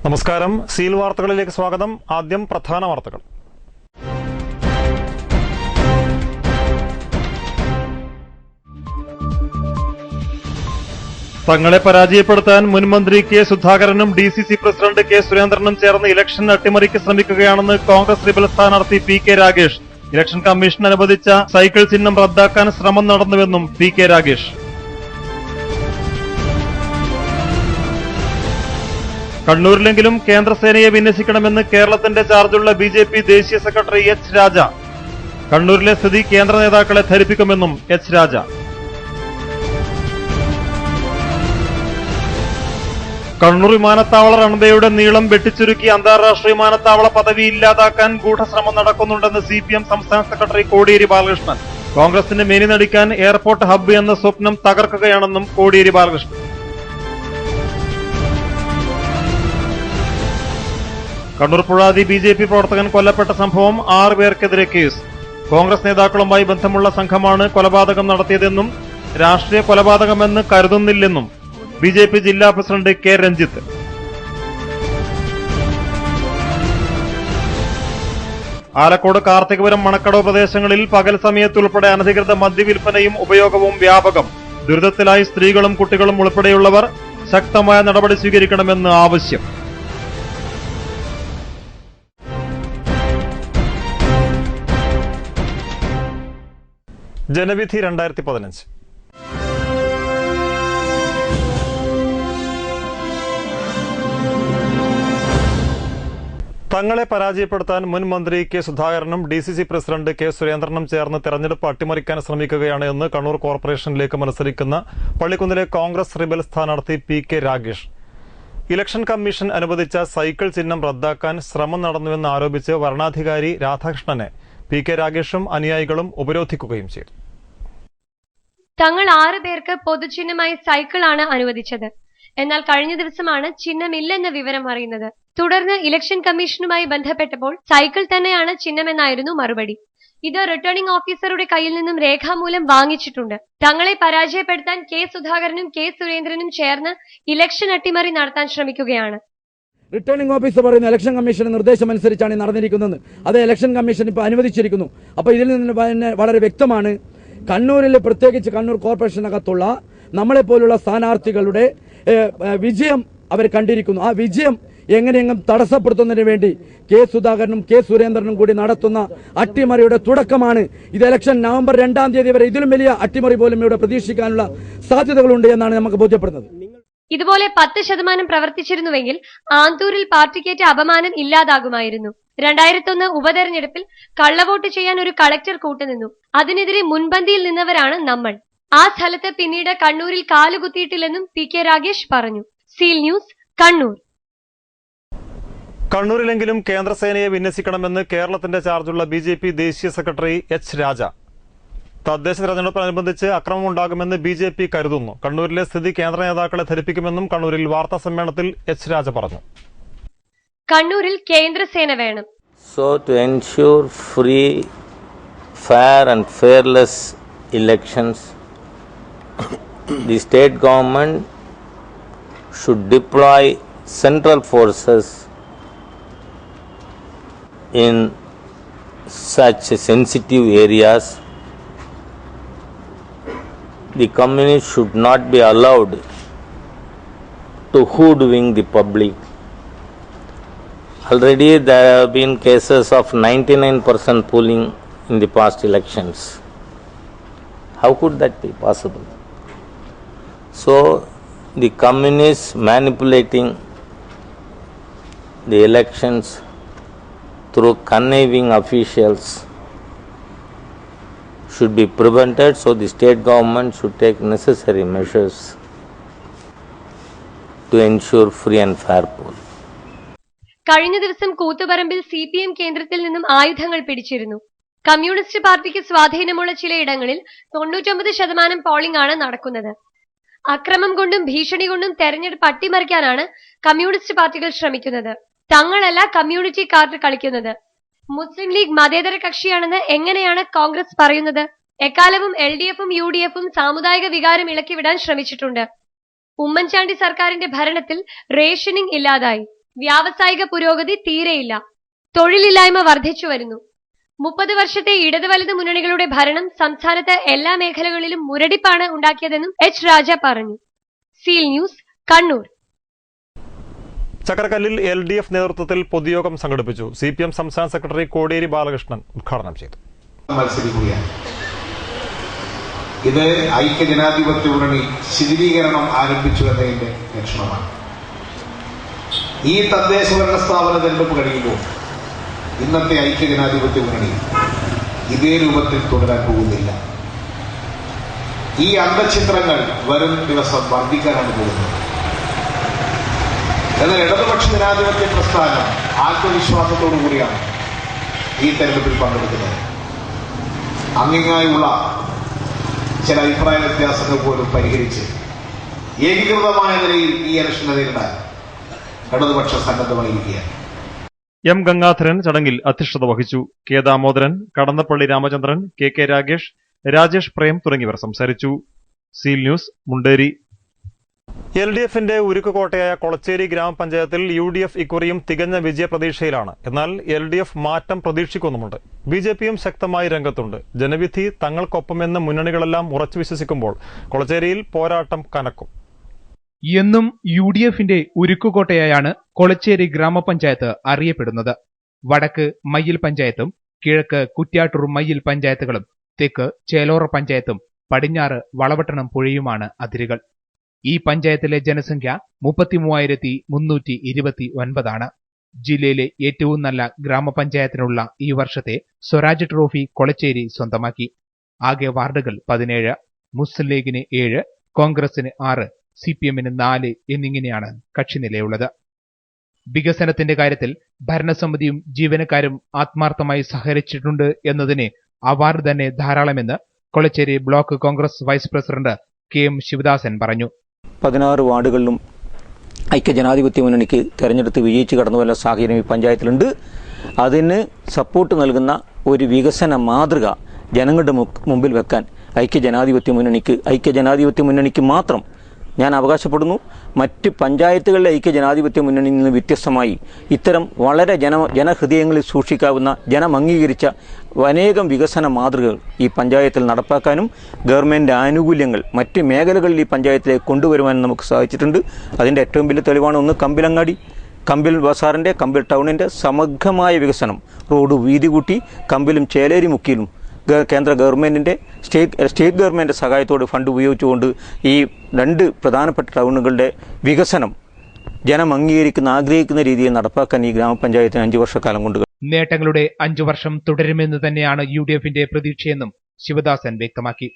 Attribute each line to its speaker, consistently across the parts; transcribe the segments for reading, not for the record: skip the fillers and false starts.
Speaker 1: നമസ്കാരം. സീൽ വാർത്തകളിലേക്ക് സ്വാഗതം. ആദ്യം പ്രധാന വാർത്തകൾ. തങ്ങളെ പരാജയപ്പെടുത്താൻ മുൻമന്ത്രി കെ സുധാകരനും DCC പ്രസിഡന്റ് കെ സുരേന്ദ്രനും ചേർന്ന് ഇലക്ഷൻ അട്ടിമറിക്ക് ശ്രമിക്കുകയാണെന്ന് കോൺഗ്രസ് റിബൽ സ്ഥാനാർത്ഥി P K Ragesh. Election commission അനുവദിച്ച സൈക്കിൾ ചിഹ്നം റദ്ദാക്കാൻ ശ്രമം നടന്നുവെന്നും പി കെ രാഗേഷ്. കണ്ണൂരിലെങ്കിലും കേന്ദ്രസേനയെ വിന്യസിക്കണമെന്ന് കേരളത്തിന്റെ ചാർജുള്ള BJP ദേശീയ സെക്രട്ടറി എച്ച് രാജ. കണ്ണൂരിലെ സ്ഥിതി കേന്ദ്ര നേതാക്കളെ ധരിപ്പിക്കുമെന്നും എച്ച് രാജ. കണ്ണൂർ വിമാനത്താവള റൺവേയുടെ നീളം വെട്ടിച്ചുരുക്കി അന്താരാഷ്ട്ര വിമാനത്താവള പദവി ഇല്ലാതാക്കാൻ ഗൂഢശ്രമം നടക്കുന്നുണ്ടെന്ന് CPM സംസ്ഥാന സെക്രട്ടറി കോടിയേരി ബാലകൃഷ്ണൻ. കോൺഗ്രസിന് മേനി നടിക്കാൻ എയർപോർട്ട് ഹബ്ബ് എന്ന സ്വപ്നം തകർക്കുകയാണെന്നും കോടിയേരി ബാലകൃഷ്ണൻ. കണ്ണൂർ പുഴാതി BJP പ്രവർത്തകൻ കൊല്ലപ്പെട്ട സംഭവം 6 പേർക്കെതിരെ കേസ്. കോൺഗ്രസ് നേതാക്കളുമായി ബന്ധമുള്ള സംഘമാണ് കൊലപാതകം നടത്തിയതെന്നും രാഷ്ട്രീയ കൊലപാതകമെന്ന് കരുതുന്നില്ലെന്നും BJP ജില്ലാ പ്രസിഡന്റ് കെ രഞ്ജിത്ത്. ആലക്കോട് കാർത്തികപുരം മണക്കടവ് പ്രദേശങ്ങളിൽ പകൽ സമയത്തുൾപ്പെടെ അനധികൃത മദ്യവിൽപ്പനയും ഉപയോഗവും വ്യാപകം. ദുരിതത്തിലായി സ്ത്രീകളും കുട്ടികളും ഉൾപ്പെടെയുള്ളവർ. ശക്തമായ നടപടി സ്വീകരിക്കണമെന്ന് ആവശ്യം. ജനവിധി 2015. തങ്ങളെ പരാജയപ്പെടുത്താൻ മുൻ മന്ത്രി കെ സുധാകരനും DCC പ്രസിഡന്റ് കെ സുരേന്ദ്രനും ചേർന്ന് തെരഞ്ഞെടുപ്പ് അട്ടിമറിക്കാൻ ശ്രമിക്കുകയാണ് എന്ന് കണ്ണൂർ കോർപ്പറേഷനിലേക്ക് മത്സരിക്കുന്ന പള്ളിക്കുന്നിലെ കോൺഗ്രസ് റിബൽ സ്ഥാനാർത്ഥി P K Ragesh. Election commission അനുവദിച്ച സൈക്കിൾ ചിഹ്നം റദ്ദാക്കാൻ ശ്രമം നടന്നുവെന്ന് ആരോപിച്ച് വരണാധികാരി രാധാകൃഷ്ണനെ പി കെ രാഗേഷും അനുയായികളും ഉപരോധിക്കുകയും ചെയ്തു.
Speaker 2: തങ്ങൾ 6 പേർക്ക് പൊതുചിഹ്നമായി സൈക്കിളാണ് അനുവദിച്ചത്. എന്നാൽ കഴിഞ്ഞ ദിവസമാണ് ചിഹ്നമില്ലെന്ന വിവരം അറിയുന്നത്. തുടർന്ന് ഇലക്ഷൻ കമ്മീഷനുമായി ബന്ധപ്പെട്ടപ്പോൾ സൈക്കിൾ തന്നെയാണ് ചിഹ്നമെന്നായിരുന്നു മറുപടി. ഇത് റിട്ടേണിംഗ് ഓഫീസറുടെ കയ്യിൽ നിന്നും രേഖാമൂലം വാങ്ങിച്ചിട്ടുണ്ട്. തങ്ങളെ പരാജയപ്പെടുത്താൻ കെ സുധാകരനും കെ സുരേന്ദ്രനും ചേർന്ന് ഇലക്ഷൻ അട്ടിമറി നടത്താൻ ശ്രമിക്കുകയാണ്.
Speaker 3: റിട്ടേണിംഗ് ഓഫീസർ പറയുന്ന ഇലക്ഷൻ കമ്മീഷന്റെ നിർദ്ദേശം അനുസരിച്ചാണ് നടന്നിരിക്കുന്നത്. അത് ഇലക്ഷൻ കമ്മീഷൻ ഇപ്പോൾ അനുവദിച്ചിരിക്കുന്നു. അപ്പോൾ ഇതിൽ നിന്ന് വളരെ വ്യക്തമാണ്, കണ്ണൂരിൽ പ്രത്യേകിച്ച് കണ്ണൂർ കോർപ്പറേഷനകത്തുള്ള നമ്മളെപ്പോലുള്ള സ്ഥാനാർത്ഥികളുടെ വിജയം അവർ കണ്ടിരിക്കുന്നു. ആ വിജയം എങ്ങനെയെങ്കിലും തടസ്സപ്പെടുത്തുന്നതിന് വേണ്ടി കെ സുധാകരനും കെ സുരേന്ദ്രനും കൂടി നടത്തുന്ന അട്ടിമറിയുടെ തുടക്കമാണ് ഇത്. ഇലക്ഷൻ നവംബർ 2-ാം തീയതി വരെ ഇതിലും വലിയ അട്ടിമറി പോലും ഇവിടെ പ്രതീക്ഷിക്കാനുള്ള സാധ്യതകളുണ്ട് എന്നാണ് നമുക്ക് ബോധ്യപ്പെടുന്നത്.
Speaker 2: ഇതുപോലെ 10% പ്രവർത്തിച്ചിരുന്നുവെങ്കിൽ ആന്തൂരിൽ പാർട്ടിക്കേറ്റ അപമാനം ഇല്ലാതാകുമായിരുന്നു. 2001 ഉപതെരഞ്ഞെടുപ്പിൽ കള്ളവോട്ട് ചെയ്യാൻ ഒരു കളക്ടർ കൂട്ടുനിന്നു. അതിനെതിരെ മുൻപന്തിയിൽ നിന്നവരാണ് നമ്മൾ. ആ സ്ഥലത്ത് പിന്നീട് കണ്ണൂരിൽ കാലുകുത്തിയിട്ടില്ലെന്നും പി കെ രാഗേഷ് പറഞ്ഞു. Seal news, Kannur.
Speaker 1: കണ്ണൂരിലെങ്കിലും കേന്ദ്രസേനയെ വിന്യസിക്കണമെന്ന് കേരളത്തിന്റെ ചാർജുള്ള BJP ദേശീയ സെക്രട്ടറി എച്ച് രാജ. തദ്ദേശ തെരഞ്ഞെടുപ്പിനനുബന്ധിച്ച് അക്രമമുണ്ടാകുമെന്ന് BJP കരുതുന്നു. കണ്ണൂരിലെ സ്ഥിതി കേന്ദ്ര നേതാക്കളെ ധരിപ്പിക്കുമെന്നും കണ്ണൂരിൽ വാർത്താ സമ്മേളനത്തിൽ എച്ച് രാജ പറഞ്ഞു.
Speaker 2: കണ്ണൂരിൽ കേന്ദ്രസേന വേണം.
Speaker 4: So to ensure free, fair and fearless elections, the state government should deploy central forces in such sensitive areas. The communists should not be allowed to hoodwink the public. Already there have been cases of 99% polling in the past elections. How could that be possible? So the communists manipulating the elections through conniving officials should be prevented. So the state government should take necessary measures to ensure free and fair poll.
Speaker 2: കഴിഞ്ഞ ദിവസം കൂത്തുപറമ്പിൽ CPM കേന്ദ്രത്തിൽ നിന്നും ആയുധങ്ങൾ പിടിച്ചിരുന്നു. Communist പാർട്ടിക്ക് സ്വാധീനമുള്ള ചിലയിടങ്ങളിൽ 99% polling ആണ് നടക്കുന്നത്. അക്രമം കൊണ്ടും ഭീഷണി കൊണ്ടും തെരഞ്ഞെടുപ്പ് അട്ടിമറിക്കാനാണ് കമ്മ്യൂണിസ്റ്റ് പാർട്ടികൾ ശ്രമിക്കുന്നത്. തങ്ങളല്ല കമ്മ്യൂണിറ്റി കാർഡ് കളിക്കുന്നത്. മുസ്ലിം ലീഗ് മതേതര കക്ഷിയാണെന്ന് എങ്ങനെയാണ് കോൺഗ്രസ് പറയുന്നത്? എക്കാലവും LDFും UDFും സാമുദായിക വികാരം ഇളക്കിവിടാൻ ശ്രമിച്ചിട്ടുണ്ട്. ഉമ്മൻചാണ്ടി സർക്കാരിന്റെ ഭരണത്തിൽ റേഷനിംഗ് ഇല്ലാതായി. വ്യാവസായിക പുരോഗതി തീരെയില്ല. തൊഴിലില്ലായ്മ വർദ്ധിച്ചു വരുന്നു. 30 വർഷത്തെ ഇടത് വലത് മുന്നണികളുടെ ഭരണം സംസ്ഥാനത്ത് എല്ലാ മേഖലകളിലും മുരടിപ്പാണ് ഉണ്ടാക്കിയതെന്നും എച്ച് രാജ പറഞ്ഞു. Seal news, Kannur.
Speaker 1: ചക്കരക്കല്ലിൽ LDF നേതൃത്വത്തിൽ പൊതുയോഗം സംഘടിപ്പിച്ചു. CPM സംസ്ഥാന സെക്രട്ടറി കോടിയേരി ബാലകൃഷ്ണൻ ഉദ്ഘാടനം ചെയ്തു.
Speaker 5: ഇത് ഐക്യജനാധിപത്യ മുന്നണി ശിഥിലീകരണം ആരംഭിച്ചു എന്നതിന്റെ ലക്ഷണമാണ്. ഈ തദ്ദേശഭരണ സ്ഥാപന തെരഞ്ഞെടുപ്പ് കഴിയുമ്പോൾ ഇന്നത്തെ ഐക്യജനാധിപത്യ മുന്നണി ഇതേ രൂപത്തിൽ തുടരാൻ പോകുന്നില്ല. ഈ അന്തഃഛിദ്രങ്ങൾ വരും ദിവസം വർദ്ധിക്കാനാണ് പോകുന്നത്. എന്നാൽ ഇടതുപക്ഷ ജനാധിപത്യ പ്രസ്ഥാനം ആത്മവിശ്വാസത്തോടുകൂടിയാണ് ഈ തെരഞ്ഞെടുപ്പിൽ പങ്കെടുക്കുന്നത്. അങ്ങിങ്ങായുള്ള ചില അഭിപ്രായ വ്യത്യാസങ്ങൾ പോലും പരിഹരിച്ച് ഏകീകൃതമായ നിലയിൽ ഈ ഇലക്ഷനെ നേരിടാൻ ഇടതുപക്ഷ സന്നദ്ധമായിരിക്കുകയാണ്.
Speaker 1: M ഗംഗാധരൻ ചടങ്ങിൽ അധ്യക്ഷത വഹിച്ചു. K ദാമോദരൻ, കടന്നപ്പള്ളി രാമചന്ദ്രൻ, KK രാഗേഷ്, രാജേഷ് പ്രേം തുടങ്ങിയവർ സംസാരിച്ചു. Seal news, Munderi. LDFന്റെ ഉരുക്കുകോട്ടയായ കൊളച്ചേരി ഗ്രാമപഞ്ചായത്തിൽ UDF ഇക്കുറിയും തികഞ്ഞ വിജയപ്രതീക്ഷയിലാണ്. എന്നാൽ LDF മാറ്റം പ്രതീക്ഷിക്കുന്നുമുണ്ട്. BJPയും ശക്തമായി രംഗത്തുണ്ട്. ജനവിധി തങ്ങൾക്കൊപ്പമെന്ന് മുന്നണികളെല്ലാം ഉറച്ചു വിശ്വസിക്കുമ്പോൾ കൊളച്ചേരിയിൽ പോരാട്ടം കനക്കും.
Speaker 6: എന്നും UDFന്റെ ഉരുക്കുകോട്ടയായാണ് കൊളച്ചേരി ഗ്രാമപഞ്ചായത്ത് അറിയപ്പെടുന്നത്. വടക്ക് മയ്യിൽ പഞ്ചായത്തും കിഴക്ക് കുറ്റ്യാട്ടൂർ മയ്യിൽ പഞ്ചായത്തുകളും തെക്ക് ചേലോറ പഞ്ചായത്തും പടിഞ്ഞാറ് വളവട്ടണം പുഴയുമാണ് അതിരുകൾ. ഈ പഞ്ചായത്തിലെ ജനസംഖ്യ 33,329 ജില്ലയിലെ ഏറ്റവും നല്ല ഗ്രാമപഞ്ചായത്തിനുള്ള ഈ വർഷത്തെ സ്വരാജ് ട്രോഫി കൊളച്ചേരി സ്വന്തമാക്കി. ആകെ വാർഡുകൾ 17, മുസ്ലിം ലീഗിന് 7, കോൺഗ്രസിന് 6, CPMന് 4 എന്നിങ്ങനെയാണ് കക്ഷിനിലയുള്ളത്. വികസനത്തിന്റെ കാര്യത്തിൽ ഭരണസമിതിയും ജീവനക്കാരും ആത്മാർത്ഥമായി സഹകരിച്ചിട്ടുണ്ട് എന്നതിന് അവാർഡ് തന്നെ ധാരാളമെന്ന് Kolachery block Congress vice president KM Sivadasan പറഞ്ഞു.
Speaker 7: 16 വാർഡുകളിലും ഐക്യജനാധിപത്യ മുന്നണിക്ക് തെരഞ്ഞെടുത്ത് വിജയിച്ച് കടന്നുവല്ല സാഹചര്യം ഈ പഞ്ചായത്തിലുണ്ട്. അതിന് സപ്പോർട്ട് നൽകുന്ന ഒരു വികസന മാതൃക ജനങ്ങളുടെ മുമ്പിൽ വെക്കാൻ ഐക്യജനാധിപത്യ മുന്നണിക്ക് മാത്രം ഞാൻ അവകാശപ്പെടുന്നു. മറ്റ് പഞ്ചായത്തുകളിലെ ഐക്യജനാധിപത്യ മുന്നണിയിൽ നിന്ന് വ്യത്യസ്തമായി ഇത്തരം വളരെ ജനഹൃദയങ്ങളിൽ സൂക്ഷിക്കാവുന്ന ജനമംഗീകരിച്ച അനേകം വികസന മാതൃകകൾ ഈ പഞ്ചായത്തിൽ നടപ്പാക്കാനും ഗവൺമെന്റ് ആനുകൂല്യങ്ങൾ മറ്റ് മേഖലകളിൽ ഈ പഞ്ചായത്തിലേക്ക് കൊണ്ടുവരുവാനും നമുക്ക് സാധിച്ചിട്ടുണ്ട്. അതിന്റെ ഏറ്റവും വലിയ തെളിവാണ് ഒന്ന് കമ്പിലങ്ങാടി, കമ്പിൽ ബസാറിന്റെ, കമ്പിൽ ടൗണിന്റെ സമഗ്രമായ വികസനം. റോഡ് വീതി കൂട്ടി കമ്പിലും ചേലേരി മുക്കിയിലും കേന്ദ്ര ഗവൺമെന്റിന്റെ സ്റ്റേറ്റ് ഗവൺമെന്റ് സഹായത്തോട് ഫണ്ട് ഉപയോഗിച്ചുകൊണ്ട് ഈ 2 പ്രധാനപ്പെട്ട ടൗണുകളുടെ വികസനം ജനം ആഗ്രഹിക്കുന്ന രീതിയിൽ നടപ്പാക്കാൻ ഈ ഗ്രാമപഞ്ചായത്തിന് 5 വർഷക്കാലം കൊണ്ട്
Speaker 6: നേട്ടങ്ങളുടെ 5 വർഷം തുടരുമെന്ന് തന്നെയാണ് UDFന്റെ പ്രതീക്ഷയെന്നും ശിവദാസൻ വ്യക്തമാക്കി.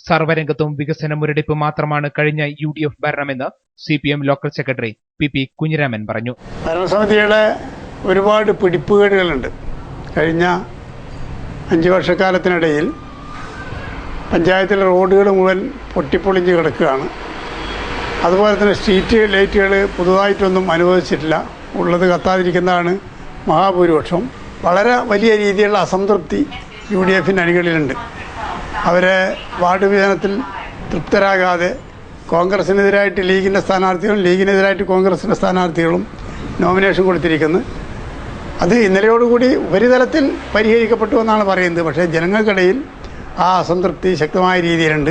Speaker 6: സർവ്വരംഗത്തും വികസന മുരടിപ്പ് മാത്രമാണ് കഴിഞ്ഞ UDF ഭരണമെന്ന് CPM local secretary PP Kunhiraman പറഞ്ഞു.
Speaker 8: ഭരണസമിതിയുടെ ഒരുപാട് പിടിപ്പുകേടുകളുണ്ട്. കഴിഞ്ഞ 5 വർഷക്കാലത്തിനിടയിൽ പഞ്ചായത്തിലെ റോഡുകൾ മുഴുവൻ പൊട്ടിപ്പൊളിഞ്ഞ് കിടക്കുകയാണ്. അതുപോലെ തന്നെ സ്ട്രീറ്റ് ലൈറ്റുകൾ പുതുതായിട്ടൊന്നും അനുവദിച്ചിട്ടില്ല. ഉള്ളത് കത്താതിരിക്കുന്നതാണ് മഹാഭൂരിപക്ഷം. വളരെ വലിയ രീതിയിലുള്ള അസംതൃപ്തി UDFന്റെ അണികളിലുണ്ട്. അവരെ വാർഡ് വിഭജനത്തിൽ തൃപ്തരാകാതെ കോൺഗ്രസിനെതിരായിട്ട് ലീഗിൻ്റെ സ്ഥാനാർത്ഥികളും ലീഗിനെതിരായിട്ട് കോൺഗ്രസിൻ്റെ സ്ഥാനാർത്ഥികളും നോമിനേഷൻ കൊടുത്തിരിക്കുന്നു. അത് ഇന്നലെയോടുകൂടി ഉപരിതലത്തിൽ പരിഹരിക്കപ്പെട്ടു എന്നാണ് പറയുന്നത്. പക്ഷേ ജനങ്ങൾക്കിടയിൽ ആ അസംതൃപ്തി ശക്തമായ രീതിയിലുണ്ട്.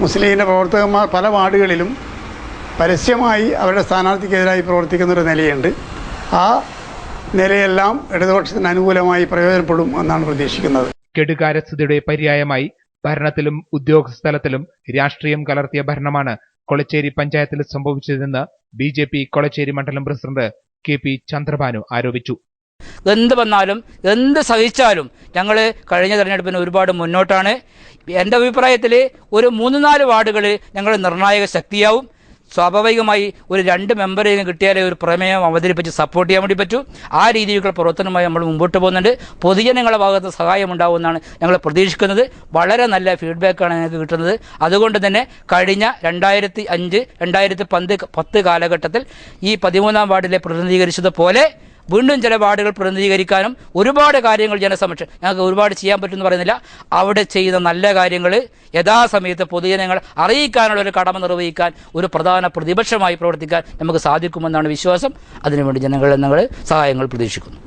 Speaker 8: മുസ്ലിം ലീഗിൻ്റെ പ്രവർത്തകന്മാർ പല വാർഡുകളിലും പരസ്യമായി അവരുടെ സ്ഥാനാർത്ഥിക്കെതിരായി പ്രവർത്തിക്കുന്നൊരു നിലയുണ്ട്. ആ നിലയെല്ലാം ഇടതുപക്ഷത്തിന് അനുകൂലമായി പ്രയോജനപ്പെടും എന്നാണ് പ്രതീക്ഷിക്കുന്നത്.
Speaker 6: കെടുകാര്യസ്ഥതയുടെ പര്യായമായി ഭരണത്തിലും ഉദ്യോഗസ്ഥലത്തിലും രാഷ്ട്രീയം കലർത്തിയ ഭരണമാണ് കൊളച്ചേരി പഞ്ചായത്തിൽ സംഭവിച്ചതെന്ന് BJP കൊളച്ചേരി മണ്ഡലം പ്രസിഡന്റ് KP ചന്ദ്രഭാനു ആരോപിച്ചു.
Speaker 9: എന്ത് വന്നാലും എന്ത് സഹിച്ചാലും ഞങ്ങൾ കഴിഞ്ഞ തെരഞ്ഞെടുപ്പിന് ഒരുപാട് മുന്നോട്ടാണ്. എൻ്റെ അഭിപ്രായത്തിൽ ഒരു 3-4 വാർഡുകളിൽ ഞങ്ങൾ നിർണായക ശക്തിയാവും. സ്വാഭാവികമായി ഒരു 2 മെമ്പറേയും കിട്ടിയാലേ ഒരു പ്രമേയം അവതരിപ്പിച്ച് സപ്പോർട്ട് ചെയ്യാൻ വേണ്ടി പറ്റൂ. ആ രീതിയിലുള്ള പ്രവർത്തനമായി നമ്മൾ മുമ്പോട്ട് പോകുന്നുണ്ട്. പൊതുജനങ്ങളുടെ ഭാഗത്ത് സഹായം ഉണ്ടാവുമെന്നാണ് ഞങ്ങൾ പ്രതീക്ഷിക്കുന്നത്. വളരെ നല്ല ഫീഡ്ബാക്കാണ് ഞങ്ങൾക്ക് കിട്ടുന്നത്. അതുകൊണ്ട് തന്നെ കഴിഞ്ഞ 2005-2010 കാലഘട്ടത്തിൽ ഈ 13-ാം വാർഡിലെ പ്രതിനിധീകരിച്ചതുപോലെ വീണ്ടും ചില വാർഡുകൾ പ്രതിനിധീകരിക്കാനും ഒരുപാട് കാര്യങ്ങൾ ജനസമക്ഷം ഞങ്ങൾക്ക് ഒരുപാട് ചെയ്യാൻ പറ്റുമെന്ന് പറയുന്നില്ല. അവിടെ ചെയ്യുന്ന നല്ല കാര്യങ്ങൾ യഥാസമയത്ത് പൊതുജനങ്ങൾ അറിയിക്കാനുള്ള ഒരു കടമ നിർവഹിക്കാൻ ഒരു പ്രധാന പ്രതിപക്ഷമായി പ്രവർത്തിക്കാൻ നമുക്ക് സാധിക്കുമെന്നാണ് വിശ്വാസം. അതിനുവേണ്ടി ജനങ്ങളിൽ ഞങ്ങൾ സഹായങ്ങൾ പ്രതീക്ഷിക്കുന്നു.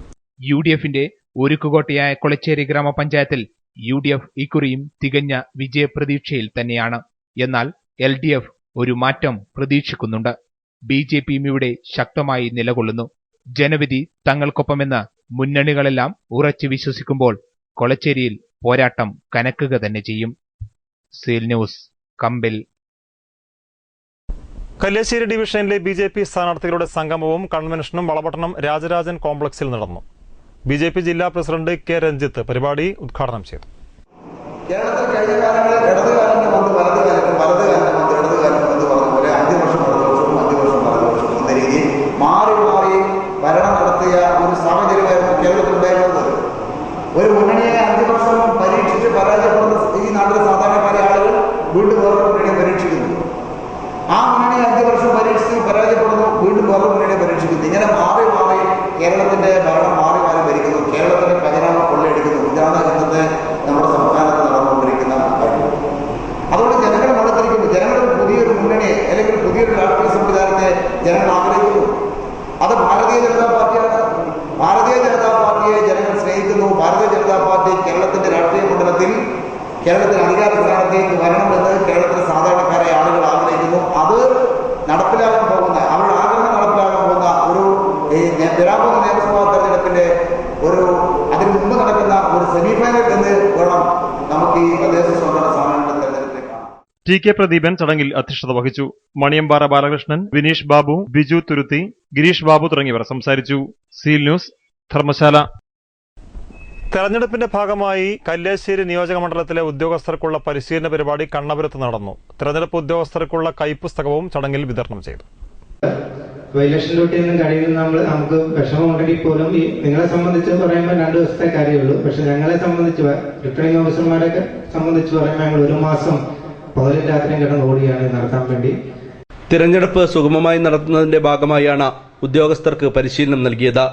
Speaker 6: UDFന്റെ ഒരുക്കുകോട്ടയായ കൊളച്ചേരി ഗ്രാമപഞ്ചായത്തിൽ UDF ഇക്കുറിയും തികഞ്ഞ വിജയപ്രതീക്ഷയിൽ തന്നെയാണ്. എന്നാൽ LDF ഒരു മാറ്റം പ്രതീക്ഷിക്കുന്നുണ്ട്. BJPയും ഇവിടെ ശക്തമായി നിലകൊള്ളുന്നു. ജനവിധി തങ്ങൾക്കൊപ്പമെന്ന് മുന്നണികളെല്ലാം ഉറച്ചു വിശ്വസിക്കുമ്പോൾ കൊളച്ചേരിയിൽ പോരാട്ടം കനക്കുക തന്നെ ചെയ്യും. സീൽ ന്യൂസ്, കമ്പിൽ.
Speaker 1: കല്യാശ്ശേരി ഡിവിഷനിലെ BJP സ്ഥാനാർത്ഥികളുടെ സംഗമവും കൺവെൻഷനും വളപട്ടണം രാജരാജൻ കോംപ്ലക്സിൽ നടന്നു. BJP ജില്ലാ പ്രസിഡന്റ് K. രഞ്ജിത്ത് പരിപാടി ഉദ്ഘാടനം ചെയ്തു.
Speaker 10: കേരളത്തിൽ കഴിഞ്ഞ കാലങ്ങളിൽ ഇടതുകാരന്റെ വന്ന് വലതുകാരനും വലതുകാരന്റെ വന്ന് ഇടതുകാരനും എന്ന് പറഞ്ഞ പോലെ 5 വർഷം ഇടതുപക്ഷവും 5 വർഷം വലതുപക്ഷവും എന്ന രീതിയിൽ മാറി മാറി ഭരണം നടത്തിയ ഒരു സാഹചര്യമായിരുന്നു കേരളത്തിലുണ്ടായിരുന്നത്. ഒരു മുന്നണിയെ 5 വർഷം പരീക്ഷിച്ച് പരാജയപ്പെടുന്ന ഈ നാട്ടിലെ സാധാരണക്കാരെ ആളുകൾ വീണ്ടും വേറൊരു മുന്നണിയെ പരീക്ഷിക്കുന്നു. ആ മുന്നണിയെ 5 വർഷം പരീക്ഷിച്ച് പരാജയപ്പെടുന്നു, വീണ്ടും വേറൊരു മുന്നണിയെ പരീക്ഷിക്കുന്നു. ഇങ്ങനെ മാറി മാറി കേരളത്തിന്റെ ഭരണം മാറി മാറി ഭരിക്കുന്നു. കേരളത്തിന്റെ ഖജനാവ് കൊള്ളയടിക്കുന്നു. ഇതാണ് ഇന്നത്തെ നമ്മുടെ സംസ്ഥാനത്ത് നടന്നുകൊണ്ടിരിക്കുന്ന കാര്യം. അതുകൊണ്ട് ജനങ്ങൾ മടുത്തിരിക്കുന്നു. ജനങ്ങൾ പുതിയൊരു മുന്നണിയെ അല്ലെങ്കിൽ പുതിയൊരു രാഷ്ട്രീയ സംവിധാനത്തെ ജനങ്ങൾ ആഗ്രഹിക്കുന്നു. അത് ഭാരതീയ ജനതാ പാർട്ടിയാണ്. ഭാരതീയ ജനതാ പാർട്ടിയെ ജനങ്ങൾ സ്നേഹിക്കുന്നു. ഭാരതീയ ജനതാ പാർട്ടി കേരളത്തിന്റെ രാഷ്ട്രീയ മണ്ഡലത്തിൽ കേരളത്തിൽ അധികാര സ്ഥാനത്തേക്ക് വരണമെന്ന് കേരളത്തിലെ സാധാരണക്കാരായ ആളുകൾ ആഗ്രഹിക്കുന്നു. അത് നടപ്പിലാകാൻ പോകുന്ന, അവരുടെ ആഗ്രഹം നടപ്പിലാകാൻ പോകുന്ന ഒരു വരാൻ പോകുന്ന നിയമസഭാ തെരഞ്ഞെടുപ്പിന്റെ അതിന് മുമ്പ് നടക്കുന്ന ഒരു സെമിഫൈനൽ എന്ന് വേണം നമുക്ക് ഈ തദ്ദേശ സ്വയംഭരണ സ്ഥാപനങ്ങളുടെ തെരഞ്ഞെടുപ്പിനെ കാണാം.
Speaker 1: TK പ്രദീപൻ ചടങ്ങിൽ അധ്യക്ഷത വഹിച്ചു. മണിയമ്പാറ ബാലകൃഷ്ണൻ, വിനീഷ് ബാബു, ബിജു തുരുത്തി, ഗിരീഷ് ബാബു തുടങ്ങിയവർ സംസാരിച്ചു. Seal news, Dharamshala. തെരഞ്ഞെടുപ്പിന്റെ ഭാഗമായി കല്യാശ്ശേരി നിയോജക മണ്ഡലത്തിലെ ഉദ്യോഗസ്ഥർക്കുള്ള പരിശീലന പരിപാടി കണ്ണപുരത്ത് നടന്നു. തെരഞ്ഞെടുപ്പ് ഉദ്യോഗസ്ഥർക്കുള്ള കൈപ്പുസ്തകവും ചടങ്ങിൽ വിതരണം ചെയ്തു.
Speaker 11: ഇലക്ഷൻ ഡ്യൂട്ടിയിൽ നിന്നും കഴിയുന്ന നമുക്ക് വിഷമം ഉണ്ടെങ്കിൽ പോലും ഈ നിങ്ങളെ സംബന്ധിച്ച് പറയുമ്പോൾ 2 ദിവസത്തെ കാര്യമുള്ളൂ. പക്ഷെ ഞങ്ങളെ സംബന്ധിച്ച് റിട്ടേണിംഗ് ഓഫീസർമാരൊക്കെ സംബന്ധിച്ച് പറയുമ്പോൾ ഞങ്ങൾ 1 മാസം പകലും രാത്രിയും കിടന്ന് ഓടിയാണ് നടത്താൻ വേണ്ടി.
Speaker 12: തിരഞ്ഞെടുപ്പ് സുഗമമായി നടത്തുന്നതിന്റെ ഭാഗമായാണ് ഉദ്യോഗസ്ഥർക്ക് പരിശീലനം നൽകിയത്.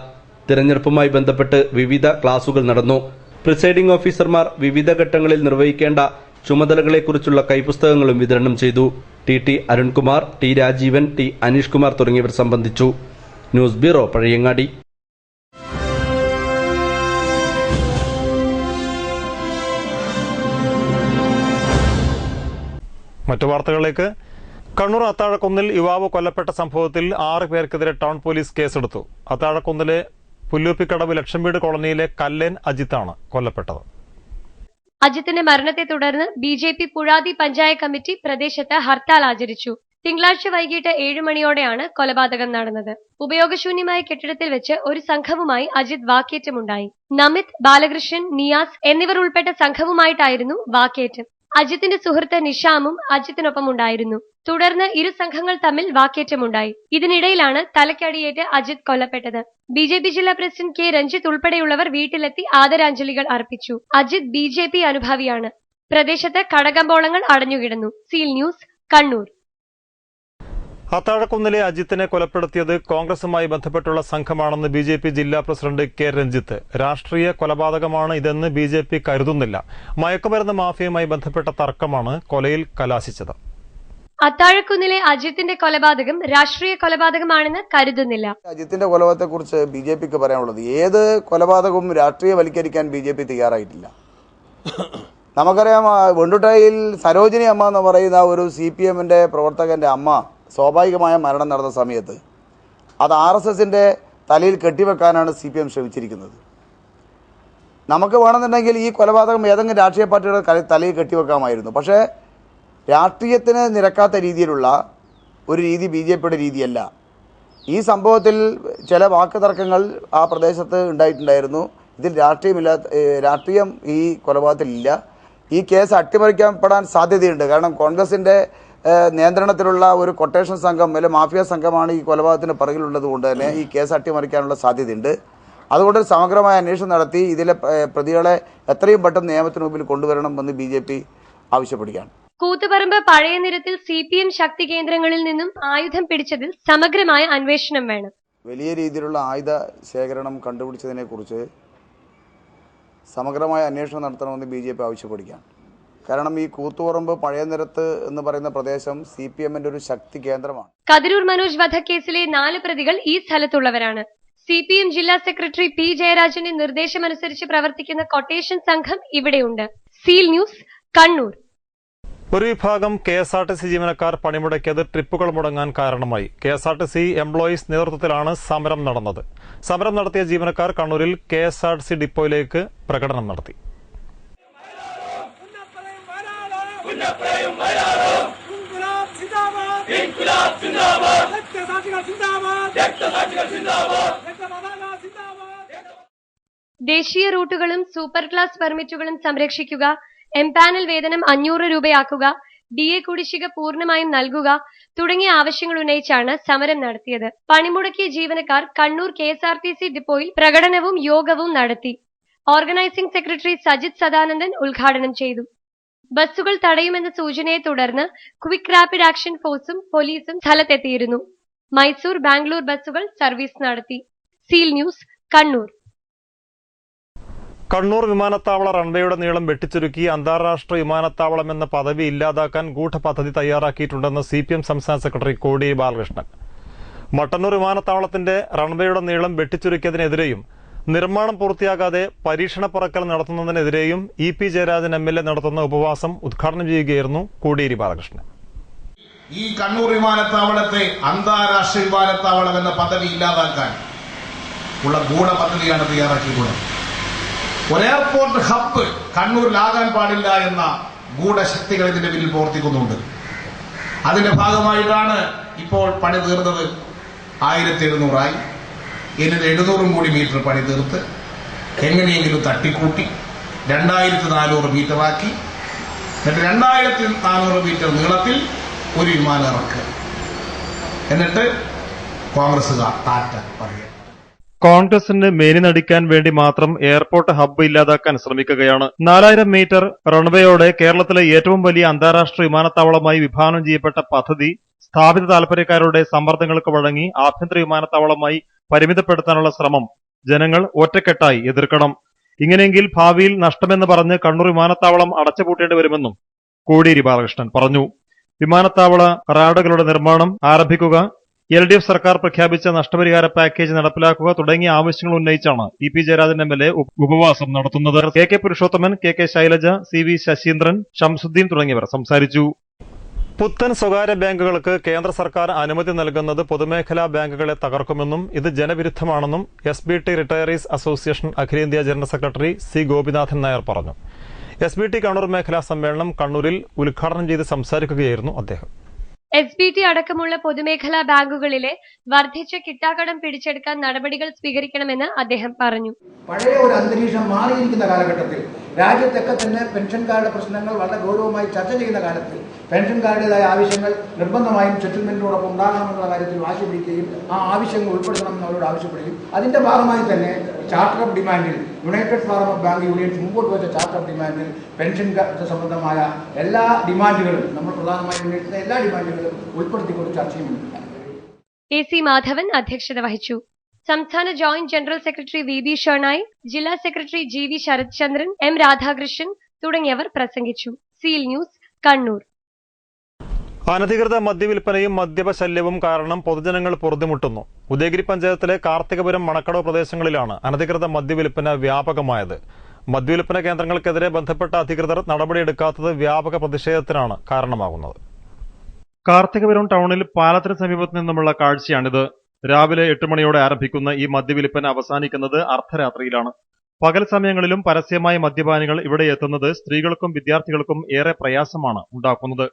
Speaker 12: തിരഞ്ഞെടുപ്പുമായി ബന്ധപ്പെട്ട് വിവിധ ക്ലാസുകൾ നടന്നു. പ്രിസൈഡിംഗ് ഓഫീസർമാർ വിവിധ ഘട്ടങ്ങളിൽ നിർവഹിക്കേണ്ട ചുമതലകളെക്കുറിച്ചുള്ള കൈപ്പുസ്തകങ്ങളും വിതരണം ചെയ്തു. TT Arunkumar, T. Rajeevan, T. Aneesh Kumar തുടങ്ങിയവർ സംബന്ധിച്ചു. News bureau, Pazhayangadi.
Speaker 1: മറ്റു വാർത്തകളിലേക്ക്. കണ്ണൂർ അത്താഴക്കുന്നിൽ യുവാവ് കൊല്ലപ്പെട്ട സംഭവത്തിൽ 6 പേർക്കെതിരെ ടൗൺ പോലീസ് കേസെടുത്തു. അത്താഴക്കുന്നിലെ പുല്ലൂപ്പിക്കടവ് ലക്ഷം വീട് കോളനിയിലെ കല്ലേൻ അജിത്താണ് കൊല്ലപ്പെട്ടത്.
Speaker 2: അജിത്തിന്റെ മരണത്തെ തുടർന്ന് BJP പുഴാതി പഞ്ചായത്ത് കമ്മിറ്റി പ്രദേശത്ത് ഹർത്താൽ ആചരിച്ചു. തിങ്കളാഴ്ച വൈകിട്ട് 7 മണിയോടെയാണ് കൊലപാതകം നടന്നത്. ഉപയോഗശൂന്യമായ കെട്ടിടത്തിൽ വെച്ച് ഒരു സംഘവുമായി അജിത് വാക്കേറ്റമുണ്ടായി. നമിത്, ബാലകൃഷ്ണൻ, നിയാസ് എന്നിവർ ഉൾപ്പെട്ട സംഘവുമായിട്ടായിരുന്നു വാക്കേറ്റം. അജിത്തിന്റെ സുഹൃത്ത് നിഷാമും അജിത്തിനൊപ്പം ഉണ്ടായിരുന്നു. തുടർന്ന് ഇരു സംഘങ്ങൾ തമ്മിൽ വാക്കേറ്റമുണ്ടായി. ഇതിനിടയിലാണ് തലക്കടിയേറ്റ് അജിത് കൊല്ലപ്പെട്ടത്. BJP ജില്ലാ പ്രസിഡന്റ് K. രഞ്ജിത്ത് ഉൾപ്പെടെയുള്ളവർ വീട്ടിലെത്തി ആദരാഞ്ജലികൾ അർപ്പിച്ചു. അജിത് BJP അനുഭാവിയാണ്. പ്രദേശത്ത് കടകമ്പോളങ്ങൾ അടഞ്ഞുകിടന്നു. Seal news, Kannur.
Speaker 1: അത്താഴക്കുന്നിലെ അജിത്തിനെ കൊലപ്പെടുത്തിയത് കോൺഗ്രസുമായി ബന്ധപ്പെട്ടുള്ള സംഘമാണെന്ന് BJP ജില്ലാ പ്രസിഡന്റ് K. രഞ്ജിത്ത്. രാഷ്ട്രീയ കൊലപാതകമാണ് ഇതെന്ന് BJP കരുതുന്നില്ല. മയക്കുമരുന്ന് മാഫിയയുമായി ബന്ധപ്പെട്ട തർക്കമാണ് കൊലയിൽ കലാശിച്ചത്.
Speaker 2: അത്താഴക്കുന്നിലെ അജിത്തിന്റെ കൊലപാതകം രാഷ്ട്രീയ കൊലപാതകമാണെന്ന് കരുതുന്നില്ല.
Speaker 10: അജിത്തിന്റെ കൊലപാതകത്തെക്കുറിച്ച് BJPക്ക് പറയാനുള്ളത്, ഏത് കൊലപാതകവും രാഷ്ട്രീയവൽക്കരിക്കാൻ BJP തയ്യാറായിട്ടില്ല. നമുക്കറിയാം, വെണ്ടുട്ടായിൽ സരോജിനി അമ്മ എന്ന് പറയുന്ന ഒരു CPMന്റെ പ്രവർത്തകന്റെ അമ്മ സ്വാഭാവികമായ മരണം നടന്ന സമയത്ത് അത് RSSന്റെ തലയിൽ കെട്ടിവെക്കാനാണ് CPM ശ്രമിച്ചിരിക്കുന്നത്. നമുക്ക് വേണമെന്നുണ്ടെങ്കിൽ ഈ കൊലപാതകം ഏതെങ്കിലും രാഷ്ട്രീയ പാർട്ടിയുടെ തലയിൽ കെട്ടിവെക്കാമായിരുന്നു. പക്ഷേ രാഷ്ട്രീയത്തിന് നിരക്കാത്ത രീതിയിലുള്ള ഒരു രീതി BJPയുടെ രീതിയല്ല. ഈ സംഭവത്തിൽ ചില വാക്ക് തർക്കങ്ങൾ ആ പ്രദേശത്ത് ഉണ്ടായിട്ടുണ്ടായിരുന്നു. ഇതിൽ രാഷ്ട്രീയം ഈ കൊലപാതകത്തിലില്ല. ഈ കേസ് അട്ടിമറിക്കപ്പെടാൻ സാധ്യതയുണ്ട്. കാരണം കോൺഗ്രസിൻ്റെ നിയന്ത്രണത്തിലുള്ള ഒരു കൊട്ടേഷൻ സംഘം അല്ലെങ്കിൽ മാഫിയ സംഘമാണ് ഈ കൊലപാതകത്തിന് പിറകിലുള്ളത് കൊണ്ട് തന്നെ ഈ കേസ് അട്ടിമറിക്കാനുള്ള സാധ്യതയുണ്ട്. അതുകൊണ്ട് സമഗ്രമായ അന്വേഷണം നടത്തി ഇതിലെ പ്രതികളെ എത്രയും പെട്ടെന്ന് നിയമത്തിന് മുമ്പിൽ കൊണ്ടുവരണമെന്ന് BJP ആവശ്യപ്പെടുകയാണ്.
Speaker 2: കൂത്തുപറമ്പ് പഴയ നിരത്തിൽ CPM ശക്തി കേന്ദ്രങ്ങളിൽ നിന്നും ആയുധം പിടിച്ചതിൽ സമഗ്രമായ അന്വേഷണം വേണം.
Speaker 10: വലിയ രീതിയിലുള്ള ആയുധ ശേഖരണം കണ്ടുപിടിച്ചതിനെക്കുറിച്ച് സമഗ്രമായ അന്വേഷണം നടത്തണമെന്ന് BJP ആവശ്യപ്പെടുകയാണ്. കാരണം ഈ കൂത്തുപറമ്പ് പഴയനിരത്ത് എന്ന് പറയുന്ന പ്രദേശം CPMന്റെ ഒരു ശക്തി കേന്ദ്രമാണ്.
Speaker 2: കതിരൂർ മനോജ് വധക്കേസിലെ 4 പ്രതികൾ ഈ സ്ഥലത്തുള്ളവരാണ്. CPM ജില്ലാ സെക്രട്ടറി P. ജയരാജന്റെ നിർദ്ദേശമനുസരിച്ച് പ്രവർത്തിക്കുന്ന കൊട്ടേഷൻ സംഘം ഇവിടെയുണ്ട്. Seal news, Kannur.
Speaker 1: ഒരു വിഭാഗം KSRTC ജീവനക്കാർ പണിമുടക്കിയത് ട്രിപ്പുകൾ മുടങ്ങാൻ കാരണമായി. KSRTC എംപ്ലോയീസ് നേതൃത്വത്തിലാണ് സമരം നടന്നത്. സമരം നടത്തിയ ജീവനക്കാർ കണ്ണൂരിൽ KSRTC ഡിപ്പോയിലേക്ക് പ്രകടനം നടത്തി.
Speaker 2: ദേശീയ റൂട്ടുകളും സൂപ്പർ ക്ലാസ് പെർമിറ്റുകളും സംരക്ഷിക്കുക, എംപാനൽ വേതനം 500 രൂപയാക്കുക, DA കുടിശ്ശിക പൂർണ്ണമായും നൽകുക തുടങ്ങിയ ആവശ്യങ്ങൾ ഉന്നയിച്ചാണ് സമരം നടത്തിയത്. പണിമുടക്കിയ ജീവനക്കാർ കണ്ണൂർ KSRTC ഡിപ്പോയിൽ പ്രകടനവും യോഗവും നടത്തി. ഓർഗനൈസിംഗ് സെക്രട്ടറി സജിത് സദാനന്ദൻ ഉദ്ഘാടനം ചെയ്തു. ബസ്സുകൾ തടയുമെന്ന സൂചനയെ തുടർന്ന് ക്വിക്ക് റാപ്പിഡ് ആക്ഷൻ ഫോഴ്സും പോലീസും സ്ഥലത്തെത്തിയിരുന്നു. മൈസൂർ, ബാംഗ്ലൂർ ബസ്സുകൾ സർവീസ് നടത്തി. Seal news, Kannur.
Speaker 1: കണ്ണൂർ വിമാനത്താവള റൺവേയുടെ നീളം വെട്ടിച്ചുരുക്കി അന്താരാഷ്ട്ര വിമാനത്താവളം എന്ന പദവി ഇല്ലാതാക്കാൻ ഗൂഢപദ്ധതി തയ്യാറാക്കിയിട്ടുണ്ടെന്ന് CPM സംസ്ഥാന സെക്രട്ടറി കോടിയേരി ബാലകൃഷ്ണൻ. മട്ടന്നൂർ വിമാനത്താവളത്തിന്റെ റൺവേയുടെ നീളം വെട്ടിച്ചുരുക്കിയതിനെതിരെയും നിർമ്മാണം പൂർത്തിയാകാതെ പരീക്ഷണ പറക്കൽ നടത്തുന്നതിനെതിരെയും EP ജയരാജൻ MLA നടത്തുന്ന ഉപവാസം ഉദ്ഘാടനം ചെയ്യുകയായിരുന്നു കോടിയേരി ബാലകൃഷ്ണൻ.
Speaker 5: ഈ കണ്ണൂർ വിമാനത്താവളത്തെ അന്താരാഷ്ട്ര വിമാനത്താവളം എന്ന പദവി ഇല്ലാതാക്കാൻ ഉള്ള ഗൂഢപദ്ധതിയാണ് തയ്യാറാക്കിയിട്ടുള്ളത്. ഒരു എയർപോർട്ട് ഹബ്ബ് കണ്ണൂരിലാകാൻ പാടില്ല എന്ന ഗൂഢശക്തികൾ ഇതിന്റെ പിന്നിൽ പ്രവർത്തിക്കുന്നുണ്ട്. അതിന്റെ ഭാഗമായിട്ടാണ് ഇപ്പോൾ പണി തീർന്നത് 1700 എന്നിട്ട് 700 കൂടി മീറ്റർ പണി തീർത്ത് എങ്ങനെയെങ്കിലും തട്ടിക്കൂട്ടി 2400 മീറ്ററാക്കി, എന്നിട്ട് 2400 മീറ്റർ നീളത്തിൽ ഒരു വിമാനം ഇറക്കുക, എന്നിട്ട് കോൺഗ്രസുകാർ ടാറ്റ പറയുക.
Speaker 1: കോൺഗ്രസിന് മേനി നടിക്കാൻ വേണ്ടി മാത്രം എയർപോർട്ട് ഹബ്ബ് ഇല്ലാതാക്കാൻ ശ്രമിക്കുകയാണ്. 4000 മീറ്റർ റൺവേയോടെ കേരളത്തിലെ ഏറ്റവും വലിയ അന്താരാഷ്ട്ര വിമാനത്താവളമായി വിഭാവനം ചെയ്യപ്പെട്ട പദ്ധതി സ്ഥാപിത താൽപര്യക്കാരുടെ സമ്മർദ്ദങ്ങൾക്ക് വഴങ്ങി ആഭ്യന്തര വിമാനത്താവളമായി പരിമിതപ്പെടുത്താനുള്ള ശ്രമം ജനങ്ങൾ ഒറ്റക്കെട്ടായി എതിർക്കണം. ഇങ്ങനെയെങ്കിൽ ഭാവിയിൽ നഷ്ടമെന്ന് പറഞ്ഞ് കണ്ണൂർ വിമാനത്താവളം അടച്ചുപൂട്ടേണ്ടി വരുമെന്നും കോടിയേരി ബാലകൃഷ്ണൻ പറഞ്ഞു. വിമാനത്താവള റാഡുകളുടെ നിർമ്മാണം ആരംഭിക്കുക, LDF സർക്കാർ പ്രഖ്യാപിച്ച നഷ്ടപരിഹാര പാക്കേജ് നടപ്പിലാക്കുക തുടങ്ങിയ ആവശ്യങ്ങൾ ഉന്നയിച്ചാണ് EP ജയരാജൻ MLA ഉപവാസം നടത്തുന്നത്. KK Purushothaman, KK Shailaja, CV Saseendran, Shamsuddin തുടങ്ങിയവർ സംസാരിച്ചു. പുത്തൻ സ്വകാര്യ ബാങ്കുകൾക്ക് കേന്ദ്ര സർക്കാർ അനുമതി നൽകുന്നത് പൊതുമേഖലാ ബാങ്കുകളെ തകർക്കുമെന്നും ഇത് ജനവിരുദ്ധമാണെന്നും SBT റിട്ടയറീസ് അസോസിയേഷൻ അഖിലേന്ത്യാ general secretary C. Gopinathan Nair പറഞ്ഞു. SBT കണ്ണൂർ മേഖലാ സമ്മേളനം കണ്ണൂരിൽ ഉദ്ഘാടനം ചെയ്ത് സംസാരിക്കുകയായിരുന്നു അദ്ദേഹം.
Speaker 2: SBT അടക്കമുള്ള പൊതുമേഖലാ ബാങ്കുകളിലെ വർദ്ധിച്ച കിട്ടാക്കടം പിടിച്ചെടുക്കാൻ നടപടികൾ സ്വീകരിക്കണമെന്ന് അദ്ദേഹം പറഞ്ഞു.
Speaker 13: പഴയ ഒരു അന്തരീക്ഷം മാറിയിരിക്കുന്ന കാലഘട്ടത്തിൽ രാജ്യത്തൊക്കെ തന്നെ പെൻഷൻകാരുടെ പ്രശ്നങ്ങൾ വളരെ ഗൗരവമായി ചർച്ച ചെയ്യുന്ന കാലത്തിൽ പെൻഷൻകാരുടേതായ ആവശ്യങ്ങൾ നിർബന്ധമായും സെറ്റിൽമെന്റിനോടൊപ്പം ഉണ്ടാകണമെന്നുള്ള കാര്യത്തിൽ വാശി പിടിക്കുകയും ആ ആവശ്യങ്ങൾ ഉൾപ്പെടുത്തണമെന്ന് അവരോട് ആവശ്യപ്പെടുകയും അതിന്റെ ഭാഗമായി തന്നെ ചാർട്ടർ ഓഫ് ഡിമാൻഡിൽ united forum of bank unions മുമ്പോട്ട് വെച്ച ചാർട്ടർ ഓഫ് ഡിമാൻഡിൽ പെൻഷൻ സംബന്ധമായ എല്ലാ ഡിമാൻഡുകളും നമ്മൾ പ്രധാനമായും ഉന്നയിക്കുന്ന എല്ലാ ഡിമാൻഡുകളും ഉൾപ്പെടുത്തിക്കൊണ്ട് ചർച്ച ചെയ്യുന്നുണ്ട്.
Speaker 2: AC മാധവൻ അധ്യക്ഷത വഹിച്ചു. സംസ്ഥാന ജോയിന്റ് ജനറൽ സെക്രട്ടറി VB ഷോണായി, ജില്ലാ secretary GV Sarathchandran, M Radhakrishnan തുടങ്ങിയവർ പ്രസംഗിച്ചു. Seal news, Kannur.
Speaker 1: അനധികൃത മദ്യവിൽപ്പനയും മദ്യപശല്യവും കാരണം പൊതുജനങ്ങൾ പൊറുതിമുട്ടുന്നു. ഉദയഗിരി പഞ്ചായത്തിലെ കാർത്തികപുരം, മണക്കടവ് പ്രദേശങ്ങളിലാണ് അനധികൃത മദ്യവിൽപ്പന വ്യാപകമായത്. മദ്യവിൽപ്പന കേന്ദ്രങ്ങൾക്കെതിരെ ബന്ധപ്പെട്ട അധികൃതർ നടപടിയെടുക്കാത്തത് വ്യാപക പ്രതിഷേധത്തിനാണ് കാരണമാകുന്നത്. കാർത്തികപുരം ടൗണിൽ പാലത്തിന് സമീപത്ത് നിന്നുമുള്ള കാഴ്ചയാണിത്. രാവിലെ 8 മണിയോടെ ആരംഭിക്കുന്ന ഈ മദ്യവിൽപ്പന അവസാനിക്കുന്നത് അർദ്ധരാത്രിയിലാണ്. പകൽ സമയങ്ങളിലും പരസ്യമായി മദ്യപാനികൾ ഇവിടെ എത്തുന്നത് സ്ത്രീകൾക്കും വിദ്യാർത്ഥികൾക്കും ഏറെ പ്രയാസമാണ് ഉണ്ടാക്കുന്നത്.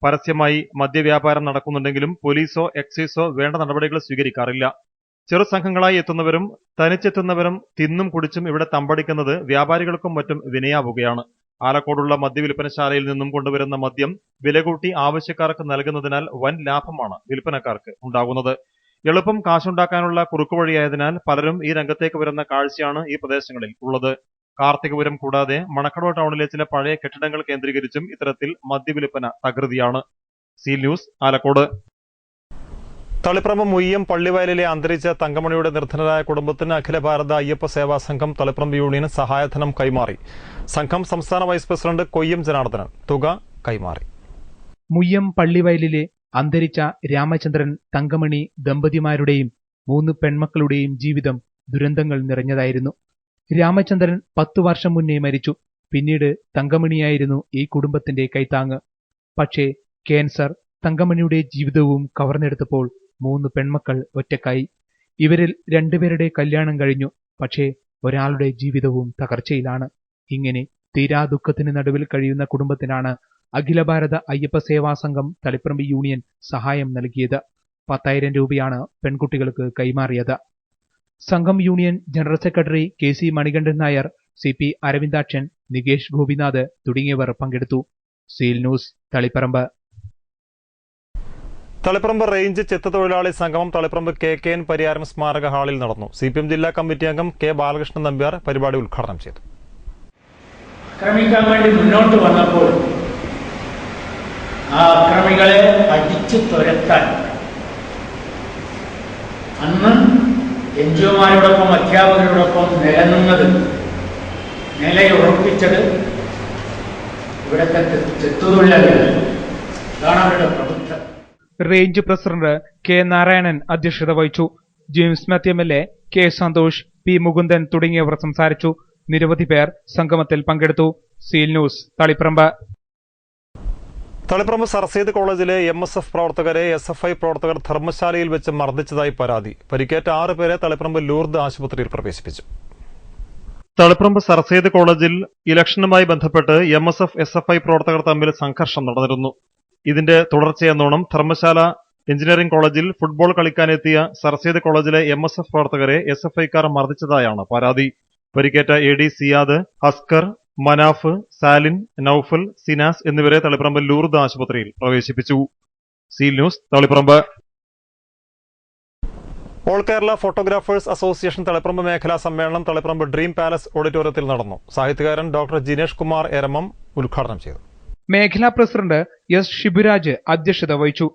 Speaker 1: പരസ്യമായി മദ്യവ്യാപാരം നടക്കുന്നുണ്ടെങ്കിലും പോലീസോ എക്സൈസോ വേണ്ട നടപടികൾ സ്വീകരിക്കാറില്ല. ചെറു സംഘങ്ങളായി എത്തുന്നവരും തനിച്ചെത്തുന്നവരും തിന്നും കുടിച്ചും ഇവിടെ തമ്പടിക്കുന്നത് വ്യാപാരികൾക്കും മറ്റും വിനയാവുകയാണ്. ആലക്കോടുള്ള മദ്യവിൽപ്പനശാലയിൽ നിന്നും കൊണ്ടുവരുന്ന മദ്യം വില കൂട്ടി ആവശ്യക്കാർക്ക് നൽകുന്നതിനാൽ വൻ ലാഭമാണ് വിൽപ്പനക്കാർക്ക് ഉണ്ടാകുന്നത്. എളുപ്പം കാശുണ്ടാക്കാനുള്ള കുറുക്കുവഴിയായതിനാൽ പലരും ഈ രംഗത്തേക്ക് വരുന്ന കാഴ്ചയാണ് ഈ പ്രദേശങ്ങളിൽ ഉള്ളത്. കാർത്തികപുരം കൂടാതെ മണക്കടവ് ടൗണിലെ ചില പഴയ കെട്ടിടങ്ങൾ കേന്ദ്രീകരിച്ചും ഇത്തരത്തിൽ മദ്യവിൽപ്പന തകൃതിയാണ്. Seal news, Alakode. തളിപ്പറമ്പ് മുയ്യം പള്ളിവയലിലെ അന്തരിച്ച തങ്കമണിയുടെ നിർധനരായ കുടുംബത്തിന് അഖില ഭാരത അയ്യപ്പ സേവാ സംഘം തളിപ്പറമ്പ് യൂണിയൻ സഹായധനം കൈമാറി. സംഘം സംസ്ഥാന വൈസ് പ്രസിഡന്റ് കൊയ്യം ജനാർദ്ദനൻ തുക കൈമാറി.
Speaker 6: മുയ്യം പള്ളിവയലിലെ അന്തരിച്ച രാമചന്ദ്രൻ തങ്കമണി ദമ്പതിമാരുടെയും 3 പെൺമക്കളുടെയും ജീവിതം ദുരന്തങ്ങൾ നിറഞ്ഞതായിരുന്നു. രാമചന്ദ്രൻ 10 വർഷം മുന്നേ മരിച്ചു. പിന്നീട് തങ്കമണിയായിരുന്നു ഈ കുടുംബത്തിന്റെ കൈത്താങ്ങ്. പക്ഷേ ക്യാൻസർ തങ്കമണിയുടെ ജീവിതവും കവർന്നെടുത്തപ്പോൾ 3 പെൺമക്കൾ ഒറ്റക്കായി. ഇവരിൽ 2 പേരുടെ കല്യാണം കഴിഞ്ഞു. പക്ഷേ ഒരാളുടെ ജീവിതവും തകർച്ചയിലാണ്. ഇങ്ങനെ തീരാ ദുഃഖത്തിന് നടുവിൽ കഴിയുന്ന കുടുംബത്തിനാണ് അഖില ഭാരത അയ്യപ്പ സേവാ സംഘം തളിപ്പറമ്പ് യൂണിയൻ സഹായം നൽകിയത്. 10,000 രൂപയാണ് പെൺകുട്ടികൾക്ക് കൈമാറിയത്. സംഘം union general secretary KC Manikandan Nair, CP Aravindakshan, Nikesh Gopinath തുടങ്ങിയവർ പങ്കെടുത്തു. Seal news, Taliparamba.
Speaker 1: Taliparamba range ചെത്ത് തൊഴിലാളി സംഗമം തളിപ്പറമ്പ് KKN പരിയാരം സ്മാരക ഹാളിൽ നടന്നു. CPM ജില്ലാ കമ്മിറ്റി അംഗം K ബാലകൃഷ്ണൻ നമ്പ്യാർ പരിപാടി ഉദ്ഘാടനം ചെയ്തു.
Speaker 14: ആക്രമിക്കാൻ വേണ്ടി മുന്നോട്ട് വന്നപ്പോൾ ആ അക്രമികളെ അടിച്ചു തുരത്താൻ അന്ന് NGOമാരോടൊപ്പം അധ്യാപകരോടൊപ്പം നിലനിന്നത്, നിലയുറപ്പിച്ചത് ഇവിടുത്തെ ചെത്തുതൊഴിലാളികൾ. അതാണ് അവരുടെ പ്രബുദ്ധം.
Speaker 6: റേഞ്ച് പ്രസിഡന്റ് K നാരായണൻ അധ്യക്ഷത വഹിച്ചു. James Mathew MLA, K Santhosh, P Mukundan തുടങ്ങിയവർ സംസാരിച്ചു. നിരവധി പേർ സംഗമത്തിൽ പങ്കെടുത്തു. Seal news, Taliparamba.
Speaker 1: തളിപ്പറമ്പ് സർസീദ് കോളേജിലെ MSF പ്രവർത്തകരെ SFI പ്രവർത്തകർ ധർമ്മശാലയിൽ വെച്ച് മർദ്ദിച്ചതായി പരാതി. പരിക്കേറ്റ 6 പേരെ തളിപ്പറമ്പ് ലൂർദ് ആശുപത്രിയിൽ പ്രവേശിപ്പിച്ചു. തളിപ്പറമ്പ് സർസീദ് കോളേജിൽ ഇലക്ഷനുമായി ബന്ധപ്പെട്ട് MSF SFI പ്രവർത്തകർ തമ്മിൽ സംഘർഷം നടന്നിരുന്നു. ഇതിന്റെ തുടർച്ചയെന്നോണം ധർമ്മശാല എഞ്ചിനീയറിംഗ് കോളേജിൽ ഫുട്ബോൾ കളിക്കാനെത്തിയ സർസീദ് കോളേജിലെ MSF പ്രവർത്തകരെ SFIക്കാർ മർദ്ദിച്ചതായാണ് പരാതി. പരിക്കേറ്റ AD സിയാദ്, അസ്കർ, മനാഫ്, സാലിൻ, നൌഫൽ, സിനാസ് എന്നിവരെ തളിപ്പറമ്പ് ലൂർദ് ആശുപത്രിയിൽ പ്രവേശിപ്പിച്ചു. Seal news, Taliparamba. All Kerala photographers association Taliparamba മേഖലാ സമ്മേളനം തളിപ്പറമ്പ് ഡ്രീം പാലസ് ഓഡിറ്റോറിയത്തിൽ നടന്നു. സാഹിത്യകാരൻ ഡോക്ടർ ജിനേഷ് കുമാർ എരമം ഉദ്ഘാടനം ചെയ്തു.
Speaker 6: മേഖലാ പ്രസിഡന്റ് S ഷിബുരാജ് അധ്യക്ഷത വഹിച്ചു.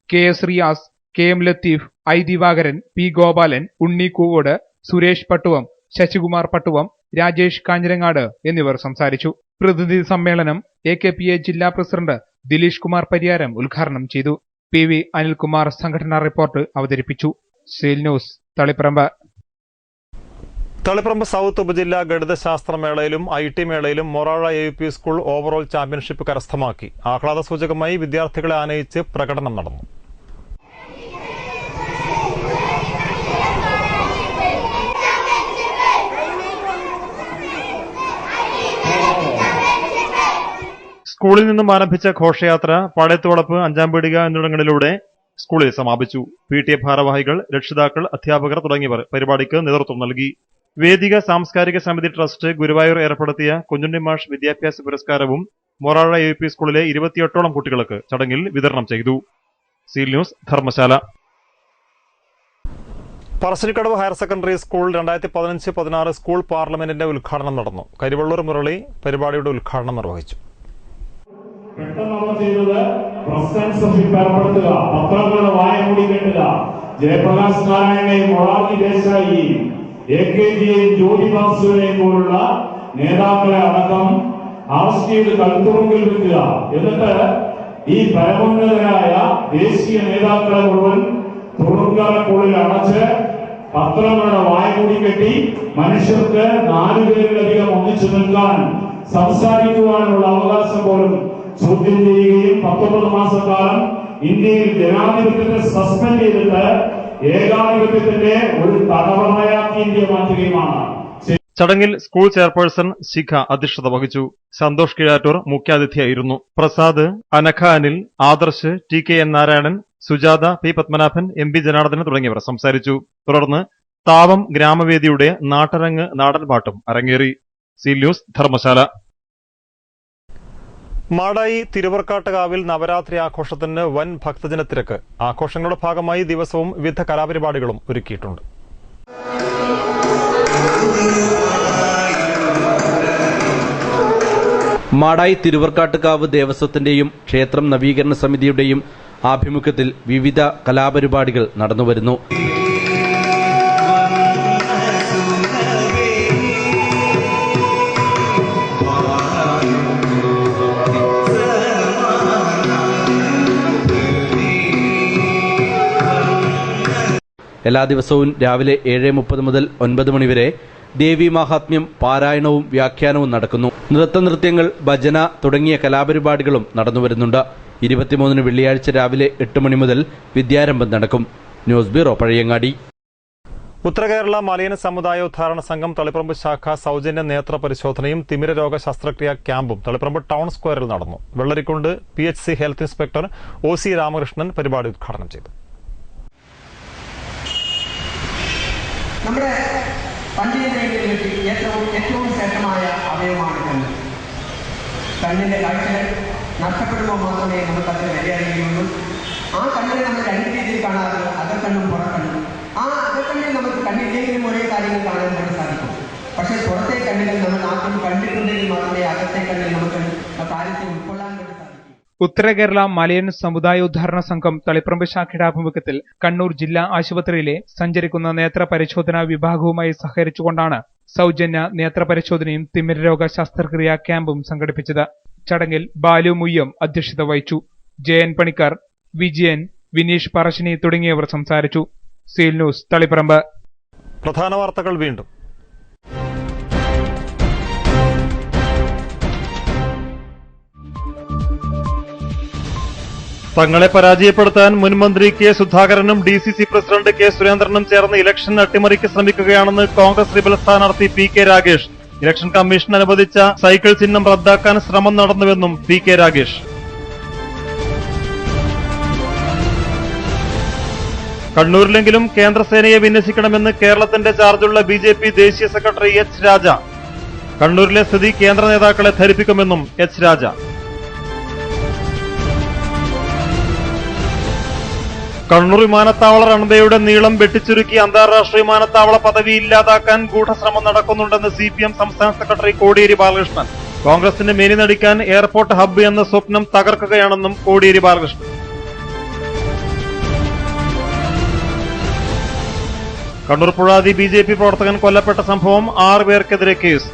Speaker 6: KS Riyas, KM Latheef, I Divakaran, P Gopalan, ഉണ്ണി കൂവോട്, സുരേഷ് പട്ടുവം, ശശികുമാർ പട്ടുവം, രാജേഷ് കാഞ്ഞിരങ്ങാട് എന്നിവർ സംസാരിച്ചു. പ്രതിനിധി സമ്മേളനം AKPA ജില്ലാ പ്രസിഡന്റ് ദിലീഷ് കുമാർ പരിയാരം ഉദ്ഘാടനം ചെയ്തു. PV അനിൽകുമാർ സംഘടനാ റിപ്പോർട്ട് അവതരിപ്പിച്ചു. Seal news, Taliparamba.
Speaker 1: Taliparamba south ഉപജില്ലാ ഗണിതശാസ്ത്ര മേളയിലും IT മേളയിലും Morazha AUP school overall championship കരസ്ഥമാക്കി. ആഹ്ലാദ സൂചകമായി വിദ്യാർത്ഥികളെ ആനയിച്ച് പ്രകടനം നടന്നു. സ്കൂളിൽ നിന്നും ആരംഭിച്ച ഘോഷയാത്ര പാളയത്തുവളപ്പ്, 5-ാം പീടിക എന്നിവിടങ്ങളിലൂടെ സ്കൂളിൽ സമാപിച്ചു. PTA ഭാരവാഹികൾ, രക്ഷിതാക്കൾ, അധ്യാപകർ തുടങ്ങിയവർ പരിപാടിക്ക് നേതൃത്വം നൽകി. വേദിക സാംസ്കാരിക സമിതി ട്രസ്റ്റ് ഗുരുവായൂർ ഏർപ്പെടുത്തിയ കുഞ്ഞുണ്ണിമാഷ് വിദ്യാഭ്യാസ പുരസ്കാരവും മൊറാഴ AUP സ്കൂളിലെ 28ഓളം കുട്ടികൾക്ക് ചടങ്ങിൽ വിതരണം ചെയ്തു. Seal news, Dharmasala. Parassinikkadavu higher secondary school 2015-16 school പാർലമെന്റിന്റെ ഉദ്ഘാടനം നടന്നു. കരിവള്ളൂർ മുരളി പരിപാടിയുടെ ഉദ്ഘാടനം നിർവഹിച്ചു.
Speaker 15: പെട്ടെന്ന് നമ്മൾ ചെയ്തത് പ്രസൻസർഷിപ്പ് ഏർപ്പെടുത്തുക, പത്രങ്ങളുടെ വായ മൂടി കെട്ടുക. ജയപ്രകാശ് നാരായണനെയും മൊറാർജി ദേശായിയെയും AKGയെയും ജ്യോതി ബാസുവിനെയും പോലുള്ള നേതാക്കളെ അടക്കം അറസ്റ്റ് ചെയ്ത് കൽത്തുറുങ്കിൽ വെക്കുക. എന്നിട്ട് ഈ പരമോന്നതരായ ദേശീയ നേതാക്കളെ മുഴുവൻ തുറുങ്കറക്കുള്ളിൽ അടച്ച് പത്രങ്ങളുടെ വായ മൂടി കെട്ടി മനുഷ്യർക്ക് 4 പേരിലധികം ഒന്നിച്ചു നിൽക്കാൻ സംസാരിക്കുവാനുള്ള അവകാശം പോലും ചോദ്യം ചെയ്യുകയും 19 മാസക്കാലം ഇന്ത്യയിൽ ജനാധിപത്യത്തെ സസ്പെൻഡ് ചെയ്തിട്ട് ഏകാധിപത്യത്തിന്റെ ഒരു തടവറയാക്കി ഇന്ത്യ മാറ്റുകയുമാണ്.
Speaker 1: ചടങ്ങിൽ സ്കൂൾ ചെയർപേഴ്സൺ ശിഖ അധ്യക്ഷത വഹിച്ചു. Santhosh Kizhattur മുഖ്യാതിഥിയായിരുന്നു. Prasad, Anakha Anil, Adarsh, TKN Narayanan, Sujatha, P Padmanabhan, MB Janardhanan തുടങ്ങിയവർ സംസാരിച്ചു. തുടർന്ന് താവം ഗ്രാമവേദിയുടെ നാട്ടരങ്ങ് നാടൻപാട്ടും അരങ്ങേറി. Seal news, Dharmasala. മാടായി തിരുവർക്കാട്ടുകാവിൽ നവരാത്രി ആഘോഷത്തിന് വൻ ഭക്തജനത്തിരക്ക്. ആഘോഷങ്ങളുടെ ഭാഗമായി ദിവസവും വിവിധ കലാപരിപാടികളും ഒരുക്കിയിട്ടുണ്ട്.
Speaker 12: മാടായി തിരുവർക്കാട്ടുകാവ് ദേവസ്വത്തിന്റെയും ക്ഷേത്രം നവീകരണ സമിതിയുടെയും ആഭിമുഖ്യത്തിൽ വിവിധ കലാപരിപാടികൾ നടന്നുവരുന്നു. എല്ലാ ദിവസവും രാവിലെ 7:30 മുതൽ 9 മണിവരെ ദേവി മാഹാത്മ്യം, പാരായണവും വ്യാഖ്യാനവും നടക്കുന്നു. നൃത്തനൃത്യങ്ങൾ, ഭജന തുടങ്ങിയ കലാപരിപാടികളും നടന്നുവരുന്നുണ്ട്. 23 വെള്ളിയാഴ്ച രാവിലെ 8 മണി മുതൽ വിദ്യാരംഭം നടക്കും. News bureau, Pazhayangadi.
Speaker 1: ഉത്തരകേരള മലയന സമുദായോദ്ധാരണ സംഘം തളിപ്പറമ്പ് ശാഖ സൗജന്യ നേത്ര പരിശോധനയും തിമിര രോഗ ശസ്ത്രക്രിയാ ക്യാമ്പും തളിപ്പറമ്പ് ടൗൺ സ്ക്വയറിൽ നടന്നു. Vellarikkundu PHC health inspector OC Ramakrishnan പരിപാടി ഉദ്ഘാടനം ചെയ്തു.
Speaker 16: നമ്മുടെ പഞ്ചേന്ദ്രിയങ്ങളിൽ ഏറ്റവും ശ്രേഷ്ഠമായ അവയവമാണ് കണ്ണ്. കണ്ണിന്റെ കാഴ്ചകൾ നഷ്ടപ്പെടുമ്പോൾ മാത്രമേ നമുക്ക് അതിന് വിലയറിയുകയുള്ളൂ. ആ കണ്ണിനെ നമ്മൾ രണ്ട് രീതിയിൽ കാണാറുണ്ട്, അകക്കണ്ണും പുറക്കണ്ണും. ആ അകക്കണ്ണിൽ നമുക്ക് കണ്ണില്ലെങ്കിലും ഒരേ കാര്യങ്ങൾ കാണാൻ വേണ്ടി സാധിക്കും. പക്ഷേ പുറത്തെ കണ്ണിൽ നമ്മൾ ആദ്യം കണ്ടിട്ടുണ്ടെങ്കിൽ മാത്രമേ അകത്തെ കണ്ണിൽ നമുക്ക് കാര്യത്തെ ഉൾക്കൊള്ളാൻ വേണ്ടി സാധിക്കും.
Speaker 6: ഉത്തര കേരള മലയൻ സമുദായോദ്ധാരണ സംഘം തളിപ്പറമ്പ് ശാഖയുടെ ആഭിമുഖ്യത്തിൽ കണ്ണൂർ ജില്ലാ ആശുപത്രിയിലെ സഞ്ചരിക്കുന്ന നേത്ര പരിശോധനാ വിഭാഗവുമായി സഹകരിച്ചുകൊണ്ടാണ് സൗജന്യ നേത്ര പരിശോധനയും തിമിര രോഗ ശസ്ത്രക്രിയാ ക്യാമ്പും സംഘടിപ്പിച്ചത്. ചടങ്ങിൽ ബാലു മുയ്യം അധ്യക്ഷത വഹിച്ചു. JN പണിക്കർ, വിജയൻ, വിനീഷ് പറശ്ശിനി തുടങ്ങിയവർ സംസാരിച്ചു. Seal news, Taliparamba.
Speaker 1: പ്രധാന വാർത്തകൾ വീണ്ടും. തങ്ങളെ പരാജയപ്പെടുത്താൻ മുൻമന്ത്രി K സുധാകരനും DCC പ്രസിഡന്റ് K സുരേന്ദ്രനും ചേർന്ന് ഇലക്ഷൻ അട്ടിമറിക്ക് ശ്രമിക്കുകയാണെന്ന് കോൺഗ്രസ് റിബൽ സ്ഥാനാർത്ഥി PK രാഗേഷ്. ഇലക്ഷൻ കമ്മീഷൻ അനുവദിച്ച സൈക്കിൾ ചിഹ്നം റദ്ദാക്കാൻ ശ്രമം നടന്നുവെന്നും PK രാഗേഷ്. കണ്ണൂരിലെങ്കിലും കേന്ദ്രസേനയെ വിന്യസിക്കണമെന്ന് കേരളത്തിന്റെ ചാർജുള്ള BJP ദേശീയ സെക്രട്ടറി H രാജ. കണ്ണൂരിലെ സ്ഥിതി കേന്ദ്ര നേതാക്കളെ ധരിപ്പിക്കുമെന്നും H രാജ. കണ്ണൂർ വിമാനത്താവള റൺവേയുടെ നീളം വെട്ടിച്ചുരുക്കി അന്താരാഷ്ട്ര വിമാനത്താവള പദവി ഇല്ലാതാക്കാൻ ഗൂഢശ്രമം നടക്കുന്നുണ്ടെന്ന് CPM സംസ്ഥാന സെക്രട്ടറി കോടിയേരി ബാലകൃഷ്ണൻ. കോൺഗ്രസിന് മേനി നടിക്കാൻ എയർപോർട്ട് ഹബ്ബ് എന്ന സ്വപ്നം തകർക്കുകയാണെന്നും കോടിയേരി ബാലകൃഷ്ണൻ. കണ്ണൂർ പുഴാതി BJP പ്രവർത്തകൻ കൊല്ലപ്പെട്ട സംഭവം 6 പേർക്കെതിരെ കേസ്.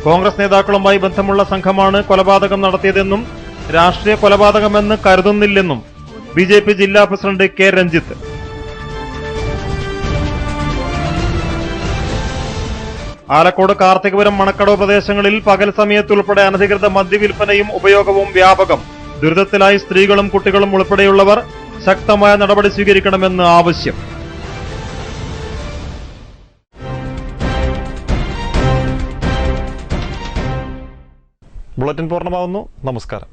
Speaker 1: കോൺഗ്രസ് നേതാക്കളുമായി ബന്ധമുള്ള സംഘമാണ് കൊലപാതകം നടത്തിയതെന്നും രാഷ്ട്രീയ കൊലപാതകമെന്ന് കരുതുന്നില്ലെന്നും BJP ജില്ലാ പ്രസിഡന്റ് K രഞ്ജിത്ത്. ആലക്കോട്, കാർത്തികപുരം, മണക്കടവ് പ്രദേശങ്ങളിൽ പകൽ സമയത്തുൾപ്പെടെ അനധികൃത മദ്യവിൽപ്പനയും ഉപയോഗവും വ്യാപകം. ദുരിതത്തിലായി സ്ത്രീകളും കുട്ടികളും ഉൾപ്പെടെയുള്ളവർ. ശക്തമായ നടപടി സ്വീകരിക്കണമെന്ന് ആവശ്യം. ബുള്ളറ്റിൻ പൂർണ്ണമാവുന്നു. നമസ്കാരം.